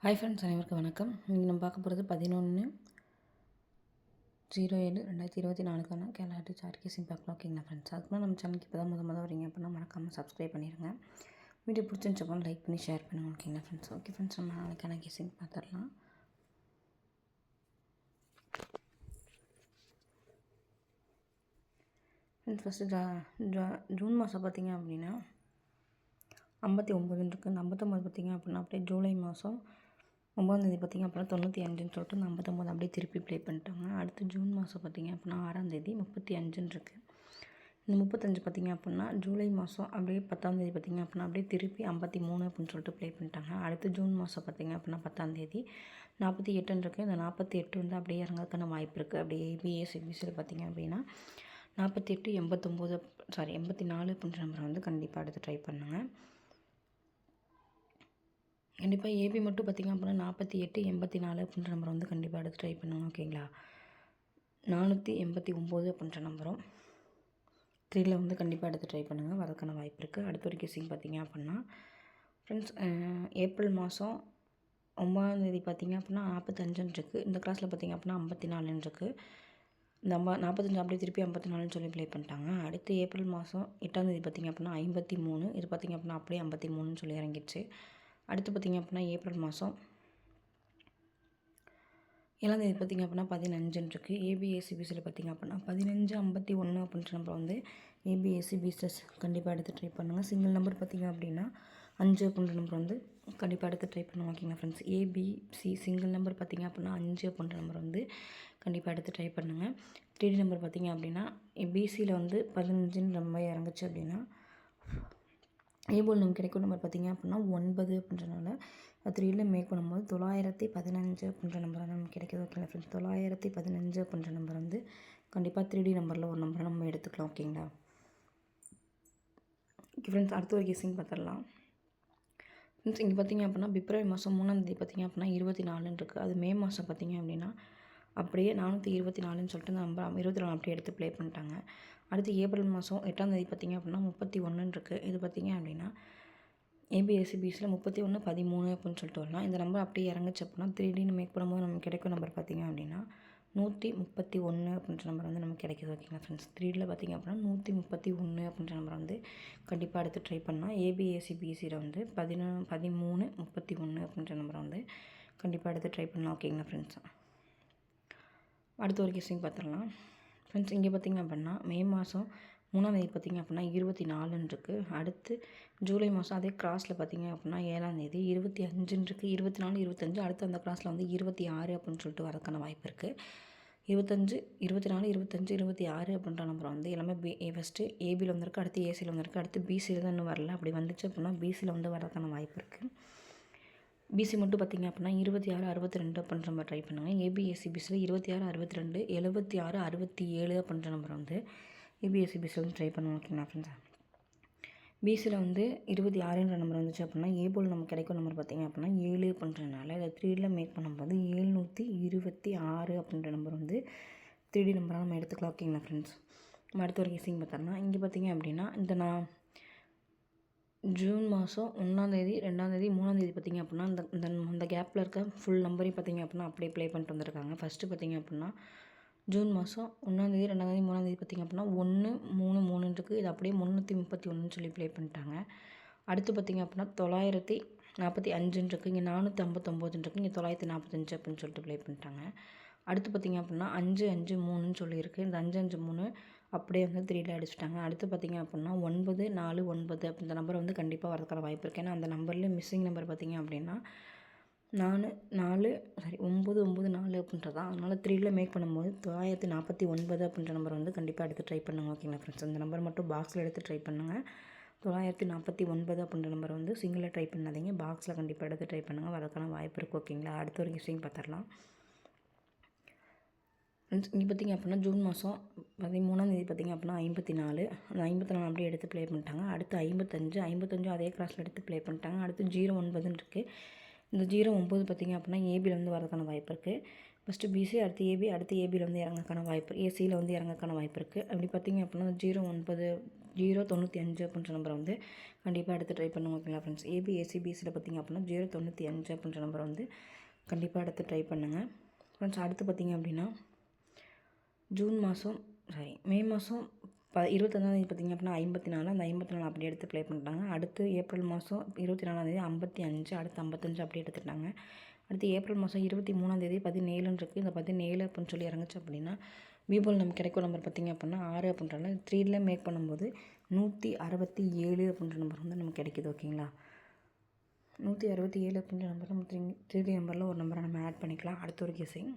Hi friends, அனைவருக்கும் வணக்கம். இன்றைக்கி நம்ம பார்க்க போகிறது 11/07/2024 கேலாட்டி சார்ட் கேசிங் பார்க்கலாம். ஓகேங்களா ஃப்ரெண்ட்ஸ்? அதுக்குலாம் நம்ம சேனலுக்கு இப்போ தான் முத வரீங்க அப்படின்னா மறக்காமல் சப்ஸ்கிரைப் பண்ணிடுங்க. வீடியோ பிடிச்சிருந்துச்சப்போ லைக் பண்ணி ஷேர் பண்ணுங்கள். ஓகேங்களா ஃப்ரெண்ட்ஸ்? ஓகே ஃப்ரெண்ட்ஸ், நம்ம நாளைக்கான கேசிங் பார்த்துடலாம். ஃப்ரெண்ட்ஸ், ஃபஸ்ட்டு ஜூன் மாதம் பார்த்திங்க அப்படின்னா 59 இருக்குது. இந்த 59 பார்த்திங்க அப்படின்னா அப்படியே ஜூலை மாதம் 9ஆந்தேதி பார்த்திங்க அப்படின்னா 95ன்னு சொல்லிட்டு இந்த 59 அப்படியே திருப்பி ப்ளே பண்ணிட்டாங்க. அடுத்து ஜூன் மாதம் பார்த்திங்க அப்படின்னா 6ஆந்தேதி 35ன்னு இருக்குது. இந்த 35 பார்த்திங்க அப்படின்னா ஜூலை மாதம் அப்படியே 10ஆந்தேதி பார்த்திங்க அப்படின்னா அப்படியே திருப்பி 53 அப்படின்னு சொல்லிட்டு ப்ளே பண்ணிட்டாங்க. அடுத்து ஜூன் மாதம் பார்த்திங்க அப்படின்னா 10ஆந்தேதி 48ன்னு இருக்குது. இந்த 48 வந்து அப்படியே இறங்கிறதுக்கான வாய்ப்பு இருக்குது. அப்படியே ஏபிஎஸ்சிபிசியில் பார்த்திங்க அப்படின்னா 48 84 அப்படின்ற நம்பரை வந்து கண்டிப்பாக எடுத்து ட்ரை பண்ணுங்கள். கண்டிப்பாக ஏபி மட்டும் பார்த்திங்க அப்படின்னா 48 84 அப்படின்ற நம்பரை வந்து கண்டிப்பாக எடுத்து ட்ரை பண்ணுங்க. ஓகேங்களா? 489 அப்படின்ற நம்பரும் 3ல் வந்து கண்டிப்பாக எடுத்து ட்ரை பண்ணுங்கள். வரதுக்கான வாய்ப்பு இருக்குது. அடுத்த ஒரு கெஸ்ஸிங் பார்த்திங்க அப்படின்னா ஃப்ரெண்ட்ஸ், ஏப்ரல் மாதம் 9ஆந்தேதி பார்த்திங்க அப்படின்னா 45ன்னு இருக்குது. இந்த கிளாஸில் பார்த்திங்க அப்படின்னா 54ன்னு இருக்குது. இந்த 45 அப்படியே திருப்பி 54ன்னு சொல்லி ப்ளே பண்ணிட்டாங்க. அடுத்து ஏப்ரல் மாதம் 8ஆந்தேதி பார்த்திங்க அப்படின்னா 53. இது பார்த்திங்க அப்படின்னா அப்படியே 53ன்னு சொல்லி இறங்கிடுச்சு. அடுத்து பார்த்திங்க அப்படின்னா ஏப்ரல் மாதம் 7ஆந்தேதி பார்த்திங்க அப்படின்னா 15ன்னு இருக்குது. ஏபிஎஸ்சிபிசியில் பார்த்திங்க அப்படின்னா 1551 அப்படின்ற நம்பர் வந்து ஏபிஎஸ்சிபிசிஎஸ் கண்டிப்பாக எடுத்து ட்ரை பண்ணுங்கள். சிங்கிள் நம்பர் பார்த்திங்க அப்படின்னா 5 அப்படின்ற நம்பர் வந்து கண்டிப்பாக எடுத்து ட்ரை பண்ணுவோம். ஓகேங்களா ஃப்ரெண்ட்ஸ்? ஏபிசி சிங்கிள் நம்பர் பார்த்திங்க அப்படின்னா 5 அப்படின்ற நம்பர் வந்து கண்டிப்பாக எடுத்து ட்ரை பண்ணுங்கள். 3D நம்பர் பார்த்திங்க அப்படின்னா பிசியில் வந்து 15ன்னு ரொம்ப இறங்குச்சு அப்படின்னா ஏபோல் நமக்கு கிடைக்கும் நம்பர் பார்த்திங்க அப்படின்னா 9 அப்படின்றனால 3ல் மேக் பண்ணும்போது 915 அப்படின்ற நம்பர் வந்து நமக்கு கிடைக்கிது. ஓகேங்களா ஃப்ரெண்ட்ஸ்? 915 அப்படின்ற நம்பர் வந்து கண்டிப்பாக 3D நம்பரில் ஒரு நம்பரை நம்ம எடுத்துக்கலாம். ஓகேங்களா? ஓகே ஃப்ரெண்ட்ஸ், அடுத்த ஒரு கெஸ்ஸிங் பார்த்துடலாம். ஃப்ரெண்ட்ஸ், இங்கே பார்த்திங்க அப்படின்னா பிப்ரவரி மாதம் 3ஆந்தேதி பார்த்திங்க அப்படின்னா 24ன்னு இருக்குது. அது மே மாதம் பார்த்திங்க அப்படின்னா அப்படியே 424ன்னு சொல்லிட்டு இந்த நம்பர் 24 அப்படியே எடுத்து ப்ளே பண்ணிட்டாங்க. அடுத்து ஏப்ரல் மாதம் 8ஆந்தேதி பார்த்திங்க அப்படின்னா 31ன்னு இருக்குது. இது பார்த்திங்க அப்படின்னா ஏபிஎஸ்சிபிசியில் 31 13 அப்படின்னு சொல்லிட்டு வரலாம். இந்த நம்பர் அப்படியே இறங்குச்சு அப்படின்னா 3Dன்னு மேக் பண்ணும்போது நமக்கு கிடைக்கும் நம்பர் பார்த்திங்க அப்படின்னா 131 அப்படின்ற நம்பர் வந்து நமக்கு கிடைக்கிது. ஓகேங்களா ஃப்ரெண்ட்ஸ்? 3ல் பார்த்திங்க அப்படின்னா 131 அப்படின்ற நம்பர் வந்து கண்டிப்பாக எடுத்து ட்ரை பண்ணால் ஏபிஎஸ்சிபிசியில் வந்து 13 31 அப்படின்ற நம்பரை வந்து கண்டிப்பாக எடுத்து ட்ரை பண்ணலாம். ஓகேங்களா ஃப்ரெண்ட்ஸ்? அடுத்த ஒரு கெஸ்ஸிங் பார்த்துடலாம். ஃப்ரெண்ட்ஸ், இங்கே பார்த்திங்க அப்படின்னா மே மாதம் 3ஆந்தேதி பார்த்திங்க அப்படின்னா 24ன்னு இருக்குது. அடுத்து ஜூலை மாதம் அதே கிராஸில் பார்த்திங்க அப்படின்னா 7ஆந்தேதி 25ன்னு இருக்குது. 24 25 அடுத்து அந்த கிராஸில் வந்து 26 அப்படின்னு சொல்லிட்டு வரதுக்கான வாய்ப்பு இருக்குது. 25 24 25 26 அப்படின்ற நம்பர் வந்து எல்லாமே ஃபஸ்ட்டு ஏபியில் வந்திருக்கு, அடுத்து ஏசியில் வந்திருக்கு, அடுத்து பிசியில் தான் இன்னும் வரல. அப்படி வந்துச்சு அப்படின்னா பிசியில் வந்து வரதுக்கான வாய்ப்பு இருக்குது. பிசி மட்டும் பார்த்திங்க அப்படின்னா 26 62 அப்படின்ற நம்பர் ட்ரை பண்ணுங்கள். ஏபிஎஸ்சிபிசியில் 26 62 76 67 அப்படின்ற நம்பர் வந்து ஏபிஎஸ்சிபிசியில் வந்து ட்ரை பண்ணுவோம். ஓகேங்களா ஃப்ரெண்ட்ஸ்? பிசியில் வந்து 26ன்ற நம்பர் வந்துச்சு அப்படின்னா ஏபோல் நமக்கு கிடைக்கும் நம்பர் பார்த்திங்க அப்படின்னா 7 அப்படின்றனால இதை 3ல் மேக் பண்ணும்போது 726 அப்படின்ற நம்பர் வந்து 3D நம்பராக நம்ம எடுத்துக்கலாம். ஓகேங்களா ஃப்ரெண்ட்ஸ்? நம்ம அடுத்த ஒரு கெஸ்ஸிங் பார்த்தோம்னா இங்கே பார்த்திங்க அப்படின்னா ஜூன் மாதம் 1ஆந்தேதி 2ஆந்தேதி 3ஆந்தேதி பார்த்திங்க அப்படின்னா இந்த கேப்பில் இருக்க ஃபுல் நம்பரையும் பார்த்திங்க அப்படின்னா அப்படியே ப்ளே பண்ணிட்டு வந்திருக்காங்க. ஃபஸ்ட்டு பார்த்திங்க அப்படின்னா ஜூன் மாதம் 1ஆந்தேதி 2ஆந்தேதி 3ஆந்தேதி பார்த்திங்க அப்படின்னா 1 3 3ன்னு இருக்குது. இது அப்படியே 331ன்னு சொல்லி ப்ளே பண்ணிட்டாங்க. அடுத்து பார்த்திங்க அப்படின்னா 945ன்னு இருக்குது. இங்கே 459ன்னு இருக்குது. இங்கே 945 அப்படின்னு சொல்லிட்டு ப்ளே பண்ணிட்டாங்க. அடுத்து பார்த்திங்க அப்படின்னா 553ன்னு சொல்லியிருக்கு. இந்த 553 அப்படியே வந்து 3ல் அடிச்சுட்டாங்க. அடுத்து பார்த்திங்க அப்படின்னா 949 அப்படின்ற நம்பர் வந்து கண்டிப்பாக வரதுக்கான வாய்ப்பு இருக்குது. ஏன்னா அந்த நம்பரில் மிஸ்ஸிங் நம்பர் பார்த்திங்க அப்படின்னா 994 அப்படின்றது தான். அதனால் 3ல் மேக் பண்ணும்போது 949 அப்படின்ற நம்பர் வந்து கண்டிப்பாக எடுத்து ட்ரை பண்ணுங்கள். ஓகேங்களா ஃப்ரெண்ட்ஸ்? அந்த நம்பர் மட்டும் பாக்ஸில் எடுத்து ட்ரை பண்ணுங்கள். 949 அப்படின்ற நம்பர் வந்து சிங்கிளில் ட்ரை பண்ணாதீங்க, பாக்ஸில் கண்டிப்பாக எடுத்து ட்ரை பண்ணுங்கள். வரதுக்கான வாய்ப்பு இருக்குது. ஓகேங்களா? அடுத்த ஒரு விஷயம் பார்த்துடலாம். ஃப்ரெண்ட்ஸ், இங்கே பார்த்திங்க அப்படின்னா ஜூன் மாதம் 13ஆந்தேதி பார்த்திங்க அப்படின்னா 54 அந்த 54 அப்படியே எடுத்து ப்ளே பண்ணிட்டாங்க. அடுத்து 55 அதே கிராஸில் எடுத்து ப்ளே பண்ணிட்டாங்க. அடுத்து 09ன்னு இருக்குது. இந்த 09 பார்த்திங்க அப்படின்னா ஏபியில் வந்து வரதுக்கான வாய்ப்பு இருக்குது. ஃபஸ்ட்டு பிசி அடுத்து ஏபி அடுத்து ஏபியில் வந்து இறங்கக்கான வாய்ப்பு, ஏசியில் வந்து இறங்கக்கான வாய்ப்பு இருக்குது. அப்படி பார்த்திங்க அப்படின்னா 09 095 அப்படின்ற நம்பரை வந்து கண்டிப்பாக எடுத்து ட்ரை பண்ணுங்க ஓகேங்களா ஃப்ரெண்ட்ஸ். ஏபி ஏசி பிசியில் பார்த்திங்க அப்படின்னா 095 அப்படின்ற நம்பரை வந்து கண்டிப்பாக எடுத்து ட்ரை பண்ணுங்கள் ஃப்ரெண்ட்ஸ். அடுத்து பார்த்திங்க அப்படின்னா மே மாதம் 21ஆந்தேதி பார்த்திங்க அப்படின்னா 54, அந்த 54 அப்படியே எடுத்து ப்ளே பண்ணிட்டாங்க. அடுத்து ஏப்ரல் மாதம் 24ஆந்தேதி 55, அடுத்து 55 அப்படியே எடுத்துட்டாங்க. அடுத்து ஏப்ரல் மாதம் 23ஆந்தேதி 17 இருக்குது. இந்த 17 அப்படின்னு சொல்லி இறங்குச்சு அப்படின்னா பீபோல் நமக்கு கிடைக்கும் நம்பர் பார்த்திங்க அப்படின்னா 6 அப்படின்றால 3ல மேக் பண்ணும்போது 167 அப்படின்ற நம்பர் வந்து நமக்கு கிடைக்கிது ஓகேங்களா. 167 அப்படின்ற நம்பர் நம்ம 3D நம்பரில் ஒரு நம்பரை நம்ம ஆட் பண்ணிக்கலாம். அடுத்த ஒரு கெஸிங்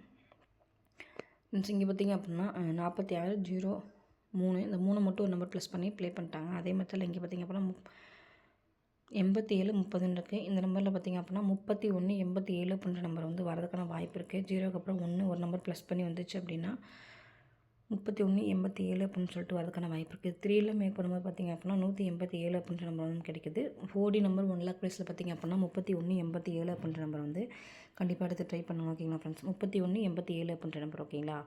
இங்கே பார்த்திங்க அப்படின்னா 4603 இந்த 3 மட்டும் ஒரு நம்பர் ப்ளஸ் பண்ணி ப்ளே பண்ணிட்டாங்க. அதே மாதிரி இங்கே பார்த்திங்க அப்படின்னா 87 30 இருக்குது. இந்த நம்பரில் பார்த்திங்க அப்படின்னா 31 87 அப்படின்ற நம்பர் வந்து வரதுக்கான வாய்ப்பு இருக்குது. 0க்கு அப்புறம் 1 ஒரு நம்பர் ப்ளஸ் பண்ணி வந்துச்சு அப்படின்னா 31 87 அப்படின்னு சொல்லிட்டு வரதுக்கான வாய்ப்பு இருக்குது. 3ல மேக் பண்ணும்போது பார்த்திங்க அப்படின்னா 187 அப்படின்ற நம்பர் வந்து கிடைக்குது. 4D நம்பர் 1 lakh ப்ரைஸில் பார்த்திங்க அப்படின்னா 31 87 அப்படின்ற நம்பர் வந்து கண்டிப்பாக எடுத்து ட்ரை பண்ணுங்க ஓகேங்களா ஃப்ரெண்ட்ஸ். 31 87 அப்படின்ற நம்பர் ஓகேங்களா.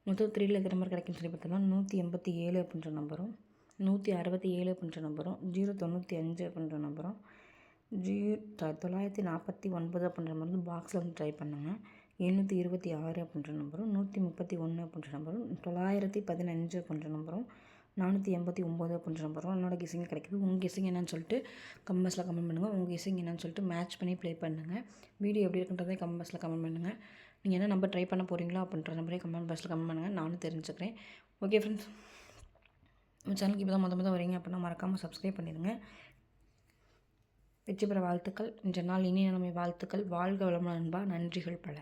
மொத்தம் 3ல எந்த நம்பர் கிடைக்குன்னு சொல்லி பார்த்தோம்னா 187 அப்படின்ற நம்பரும் 167 அப்படின்ற நம்பரும் 095 அப்படின்ற நம்பரும் 949 அப்படின்ற நம்பர் வந்து பாக்ஸில் வந்து ட்ரை பண்ணுங்கள். 726 அப்படின்ற நம்பரும் 131 அப்படின்ற நம்பரும் 915 அப்படின்ற நம்பரும் 489 அப்படின்ற நம்பரும் என்னோட கெஸிங் கிடைக்குது. உங்கள் கெஸிங் என்னன்னு சொல்லிட்டு கமெண்ட் பாக்ஸில் கமெண்ட் பண்ணுங்கள். உங்கள் கெஸிங் என்னன்னு சொல்லிட்டு மேட்ச் பண்ணி ப்ளே பண்ணுங்கள். வீடியோ எப்படி இருக்குன்றதே கமெண்ட் பாக்ஸில் கமெண்ட் பண்ணுங்கள். நீங்கள் என்ன நம்பர் ட்ரை பண்ண போகிறீங்களோ அப்படின்ற நம்பரே கமெண்ட் பாக்ஸில் கமெண்ட் பண்ணுங்கள். நானும் தெரிஞ்சுக்கிறேன். ஓகே ஃப்ரெண்ட்ஸ், நம்ம சேனலுக்கு இப்போ தான் மொதல் வரீங்க அப்படின்னா மறக்காமல் சப்ஸ்கிரைப் பண்ணிடுங்க. வெற்றி பெற வாழ்த்துக்கள். இன்றைய நாள் இனிய நம்மை வாழ்த்துக்கள். வாழ்க வளமுடன் நண்பா. நன்றிகள் பல.